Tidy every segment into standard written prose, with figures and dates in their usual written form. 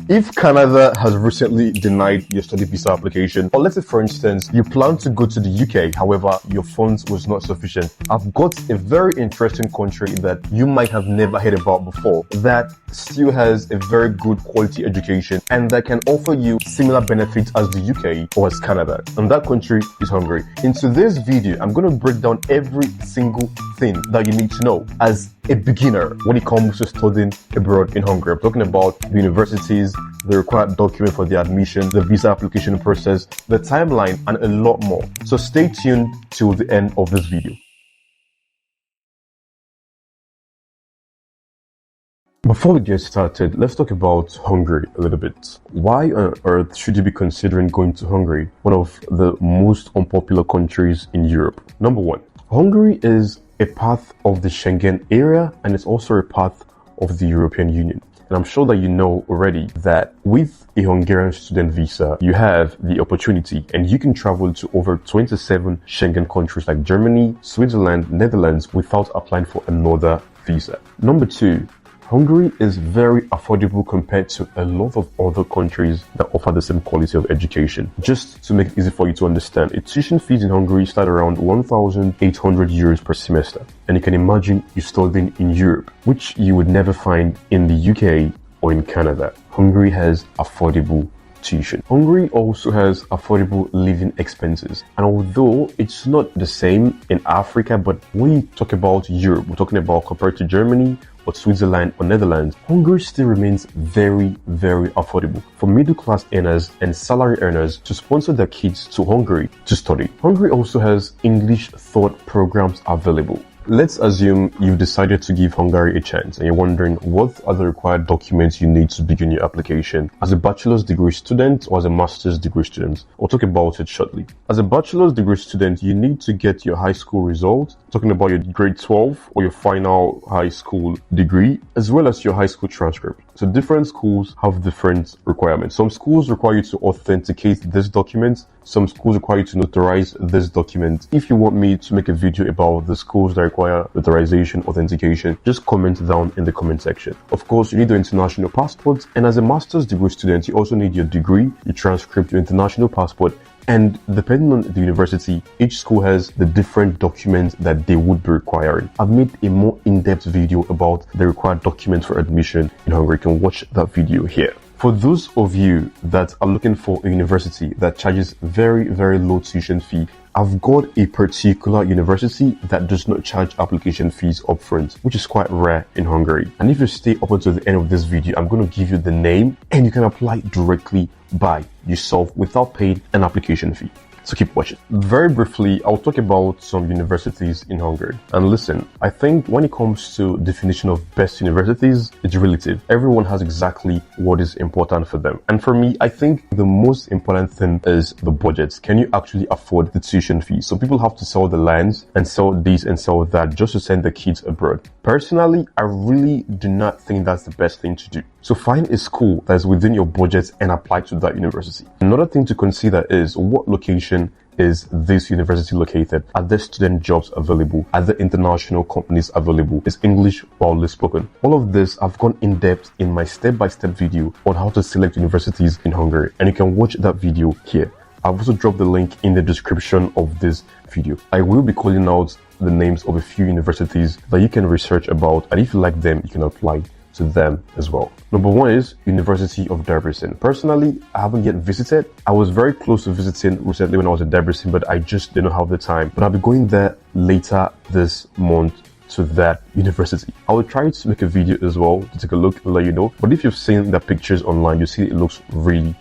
If Canada has recently denied your study visa application, or let's say for instance, you plan to go to the UK, however, your funds was not sufficient, I've got a very interesting country that you might have never heard about before that still has a very good quality education and that can offer you similar benefits as the UK or as Canada. And that country is Hungary. In today's video, I'm going to break down every single thing that you need to know as a beginner when it comes to studying abroad in Hungary. I'm talking about the universities, the required document for the admission, the visa application process, the timeline, and a lot more. So stay tuned till the end of this video. Before we get started, let's talk about Hungary a little bit. Why on earth should you be considering going to Hungary, one of the most unpopular countries in Europe? Number one, Hungary is a part of the Schengen area and it's also a part of the European Union. And I'm sure that you know already that with a Hungarian student visa, you have the opportunity and you can travel to over 27 Schengen countries like Germany, Switzerland, Netherlands without applying for another visa. Number two, Hungary is very affordable compared to a lot of other countries that offer the same quality of education. Just to make it easy for you to understand, tuition fees in Hungary start around 1,800 euros per semester. And you can imagine you studying in Europe, which you would never find in the UK or in Canada. Hungary has affordable tuition. Hungary also has affordable living expenses. And although it's not the same in Africa, but when you talk about Europe, we're talking about compared to Germany, or Switzerland or Netherlands, Hungary still remains very, very affordable for middle-class earners and salary earners to sponsor their kids to Hungary to study. Hungary also has English thought programs available. Let's assume you've decided to give Hungary a chance and you're wondering what are the required documents you need to begin your application. As a bachelor's degree student or as a master's degree student, we'll talk about it shortly. As a bachelor's degree student, you need to get your high school results, talking about your grade 12 or your final high school degree, as well as your high school transcript. So different schools have different requirements. Some schools require you to authenticate this document. Some schools require you to notarize this document. If you want me to make a video about the schools that require notarization, authentication, just comment down in the comment section. Of course, you need your international passport. And as a master's degree student, you also need your degree, your transcript, your international passport. And depending on the university, each school has the different documents that they would be requiring. I've made a more in-depth video about the required documents for admission in Hungary. You can watch that video here. For those of you that are looking for a university that charges very, very low tuition fee, I've got a particular university that does not charge application fees upfront, which is quite rare in Hungary. And if you stay up until the end of this video, I'm going to give you the name and you can apply directly by yourself without paying an application fee. So keep watching. Very briefly, I'll talk about some universities in Hungary. And listen, I think when it comes to definition of best universities, it's relative. Everyone has exactly what is important for them. And for me, I think the most important thing is the budget. Can you actually afford the tuition fee? So people have to sell the lands and sell this and sell that just to send the kids abroad. Personally, I really do not think that's the best thing to do. So find a school that's within your budget and apply to that university. Another thing to consider is what location is this university located? Are there student jobs available? Are there international companies available? Is English widely spoken? All of this I've gone in depth in my step-by-step video on how to select universities in Hungary. And you can watch that video here. I've also dropped the link in the description of this video. I will be calling out the names of a few universities that you can research about. And if you like them, you can apply to them as well. Number one is University of Debrecen. Personally, I haven't yet visited. I was very close to visiting recently when I was in Debrecen, but I just didn't have the time. But I'll be going there later this month to that university. I will try to make a video as well to take a look and let you know. But if you've seen the pictures online, you see it looks really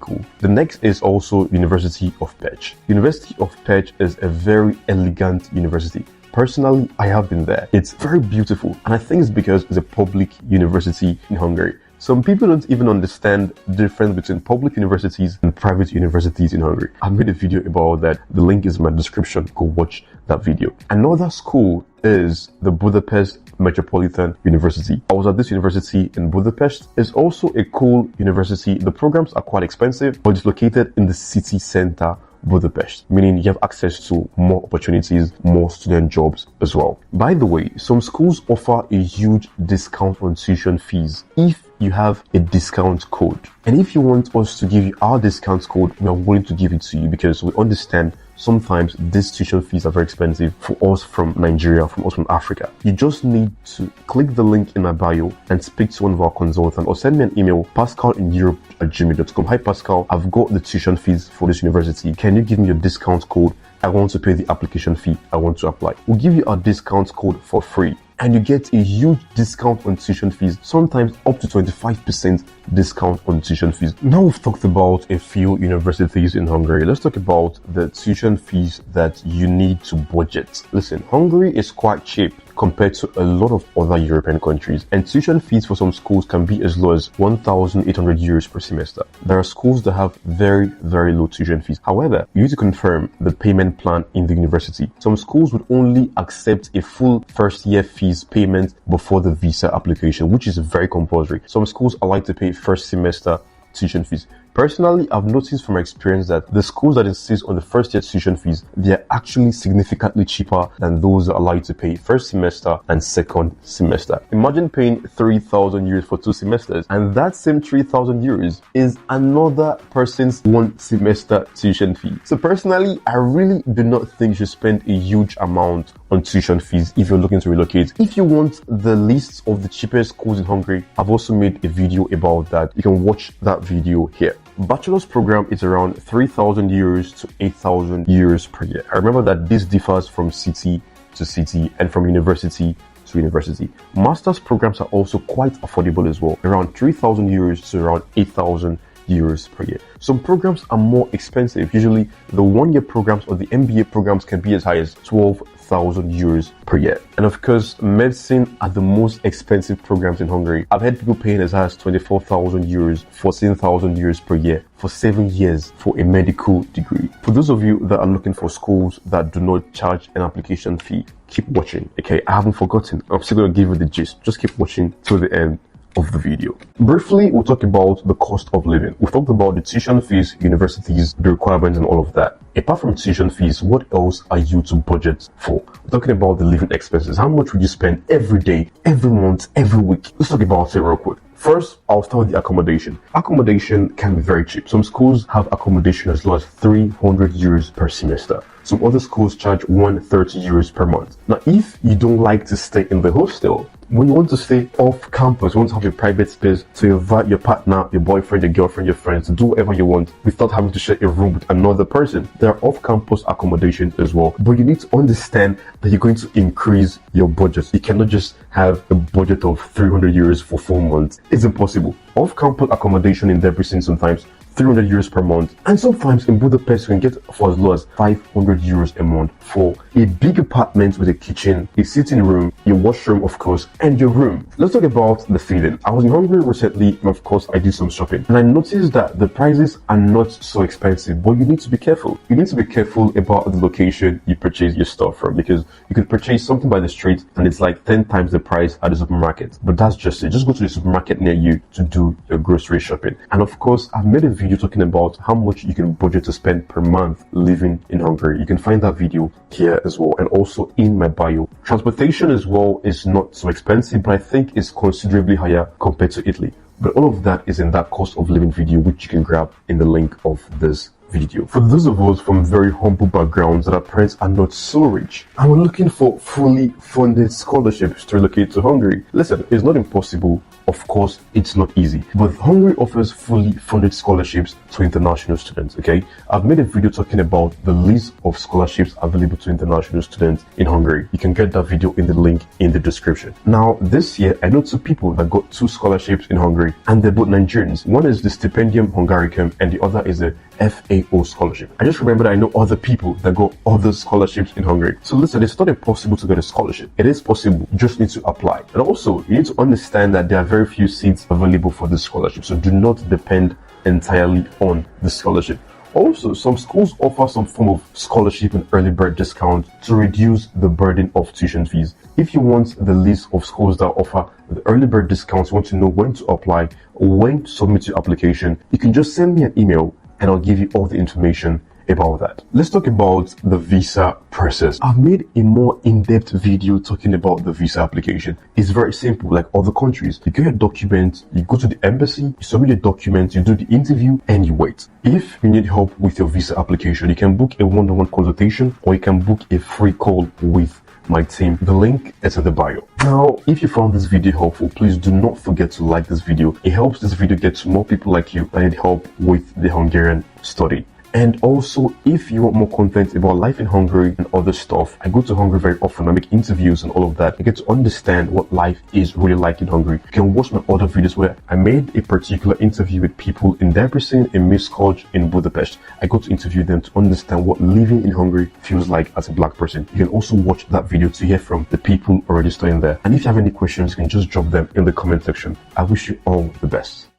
cool. The next is also University of Pécs. University of Pécs is a very elegant university. Personally, I have been there. It's very beautiful. And I think it's because it's a public university in Hungary. Some people don't even understand the difference between public universities and private universities in Hungary. I made a video about that. The link is in my description. Go watch that video. Another school is the Budapest Metropolitan University. I was at this university in Budapest. It's also a cool university. The programs are quite expensive, but it's located in the city center Budapest, meaning you have access to more opportunities, more student jobs as well. By the way, some schools offer a huge discount on tuition fees if you have a discount code. And if you want us to give you our discount code, we are willing to give it to you because we understand sometimes these tuition fees are very expensive for us from Nigeria, from us from Africa. You just need to click the link in my bio and speak to one of our consultants or send me an email, pascal@europe@gmail.com. Hi Pascal, I've got the tuition fees for this university. Can you give me your discount code? I want to pay the application fee. I want to apply. We'll give you our discount code for free. And you get a huge discount on tuition fees, sometimes up to 25% discount on tuition fees. Now we've talked about a few universities in Hungary. Let's talk about the tuition fees that you need to budget. Listen, Hungary is quite cheap compared to a lot of other European countries, and tuition fees for some schools can be as low as 1,800 euros per semester. There are schools that have very, very low tuition fees. However, you need to confirm the payment plan in the university. Some schools would only accept a full first year fees payment before the visa application, which is very compulsory. Some schools are like to pay first semester tuition fees. Personally, I've noticed from my experience that the schools that insist on the first year tuition fees, they are actually significantly cheaper than those that allow you to pay first semester and second semester. Imagine paying 3,000 euros for 2 semesters, and that same 3,000 euros is another person's 1 semester tuition fee. So personally, I really do not think you should spend a huge amount on tuition fees if you're looking to relocate. If you want the list of the cheapest schools in Hungary, I've also made a video about that. You can watch that video here. Bachelor's program is around 3,000 euros to 8,000 euros per year. I remember that this differs from city to city and from university to university. Master's programs are also quite affordable as well, around 3,000 euros to around 8,000 euros per year. Some programs are more expensive. Usually the 1-year programs or the MBA programs can be as high as 12,000 euros per year. And of course, medicine are the most expensive programs in Hungary. I've had people paying as high as 24,000 euros, 14,000 euros per year for 7 years for a medical degree. For those of you that are looking for schools that do not charge an application fee, keep watching. Okay, I haven't forgotten. I'm still going to give you the gist. Just keep watching till the end of the video. Briefly, we'll talk about the cost of living. We've talked about the tuition fees, universities, the requirements and all of that. Apart from tuition fees, what else are you to budget for? We're talking about the living expenses. How much would you spend every day, every month, every week? Let's talk about it real quick. First, I'll start with the accommodation. Accommodation can be very cheap. Some schools have accommodation as low as 300 euros per semester. Some other schools charge 130 euros per month. Now, if you don't like to stay in the hostel, when you want to stay off campus, you want to have a private space to invite your partner, your boyfriend, your girlfriend, your friends, to do whatever you want without having to share a room with another person. There are off-campus accommodations as well, but you need to understand that you're going to increase your budget. You cannot just have a budget of 300 euros for 4 months. It's impossible. Off-campus accommodation in Debrecen sometimes 300 euros per month, and sometimes in Budapest you can get for as low as 500 euros a month for a big apartment with a kitchen, a sitting room, your washroom of course, and your room. Let's talk about the feeding. I was in Hungary recently and of course I did some shopping, and I noticed that the prices are not so expensive, but you need to be careful. You need to be careful about the location you purchase your stuff from, because you could purchase something by the street and it's like 10 times the price at the supermarket. But that's just it. Just go to the supermarket near you to do your grocery shopping. And of course, I've made a video talking about how much you can budget to spend per month living in Hungary. You can find that video here as well, and also in my bio. Transportation as well is not so expensive, but I think it's considerably higher compared to Italy. But all of that is in that cost of living video, which you can grab in the link of this video. For those of us from very humble backgrounds that our parents are not so rich and we're looking for fully funded scholarships to relocate to Hungary, listen, it's not impossible. Of course, it's not easy, but Hungary offers fully funded scholarships to international students, okay? I've made a video talking about the list of scholarships available to international students in Hungary. You can get that video in the link in the description. Now, this year, I know 2 people that got 2 scholarships in Hungary, and they're both Nigerians. One is the Stipendium Hungaricum, and the other is a FAO scholarship. I just remember that I know other people that got other scholarships in Hungary. So listen, it's not impossible to get a scholarship. It is possible. You just need to apply. And also, you need to understand that there are very few seats available for this scholarship. So do not depend entirely on the scholarship. Also, some schools offer some form of scholarship and early bird discount to reduce the burden of tuition fees. If you want the list of schools that offer the early bird discounts, you want to know when to apply or when to submit your application, you can just send me an email and I'll give you all the information about that. Let's talk about the visa process. I've made a more in-depth video talking about the visa application. It's very simple, like other countries. You get your documents, you go to the embassy, you submit your documents, you do the interview, and you wait. If you need help with your visa application, you can book a one-on-one consultation, or you can book a free call with my team. The link is in the bio. Now, if you found this video helpful, please do not forget to like this video. It helps this video get to more people like you that need help with the Hungarian study. And also, if you want more content about life in Hungary and other stuff, I go to Hungary very often. I make interviews and all of that. I get to understand what life is really like in Hungary. You can watch my other videos where I made a particular interview with people in Debrecen, in Miskolc, in Budapest. I go to interview them to understand what living in Hungary feels like as a black person. You can also watch that video to hear from the people already studying there. And if you have any questions, you can just drop them in the comment section. I wish you all the best.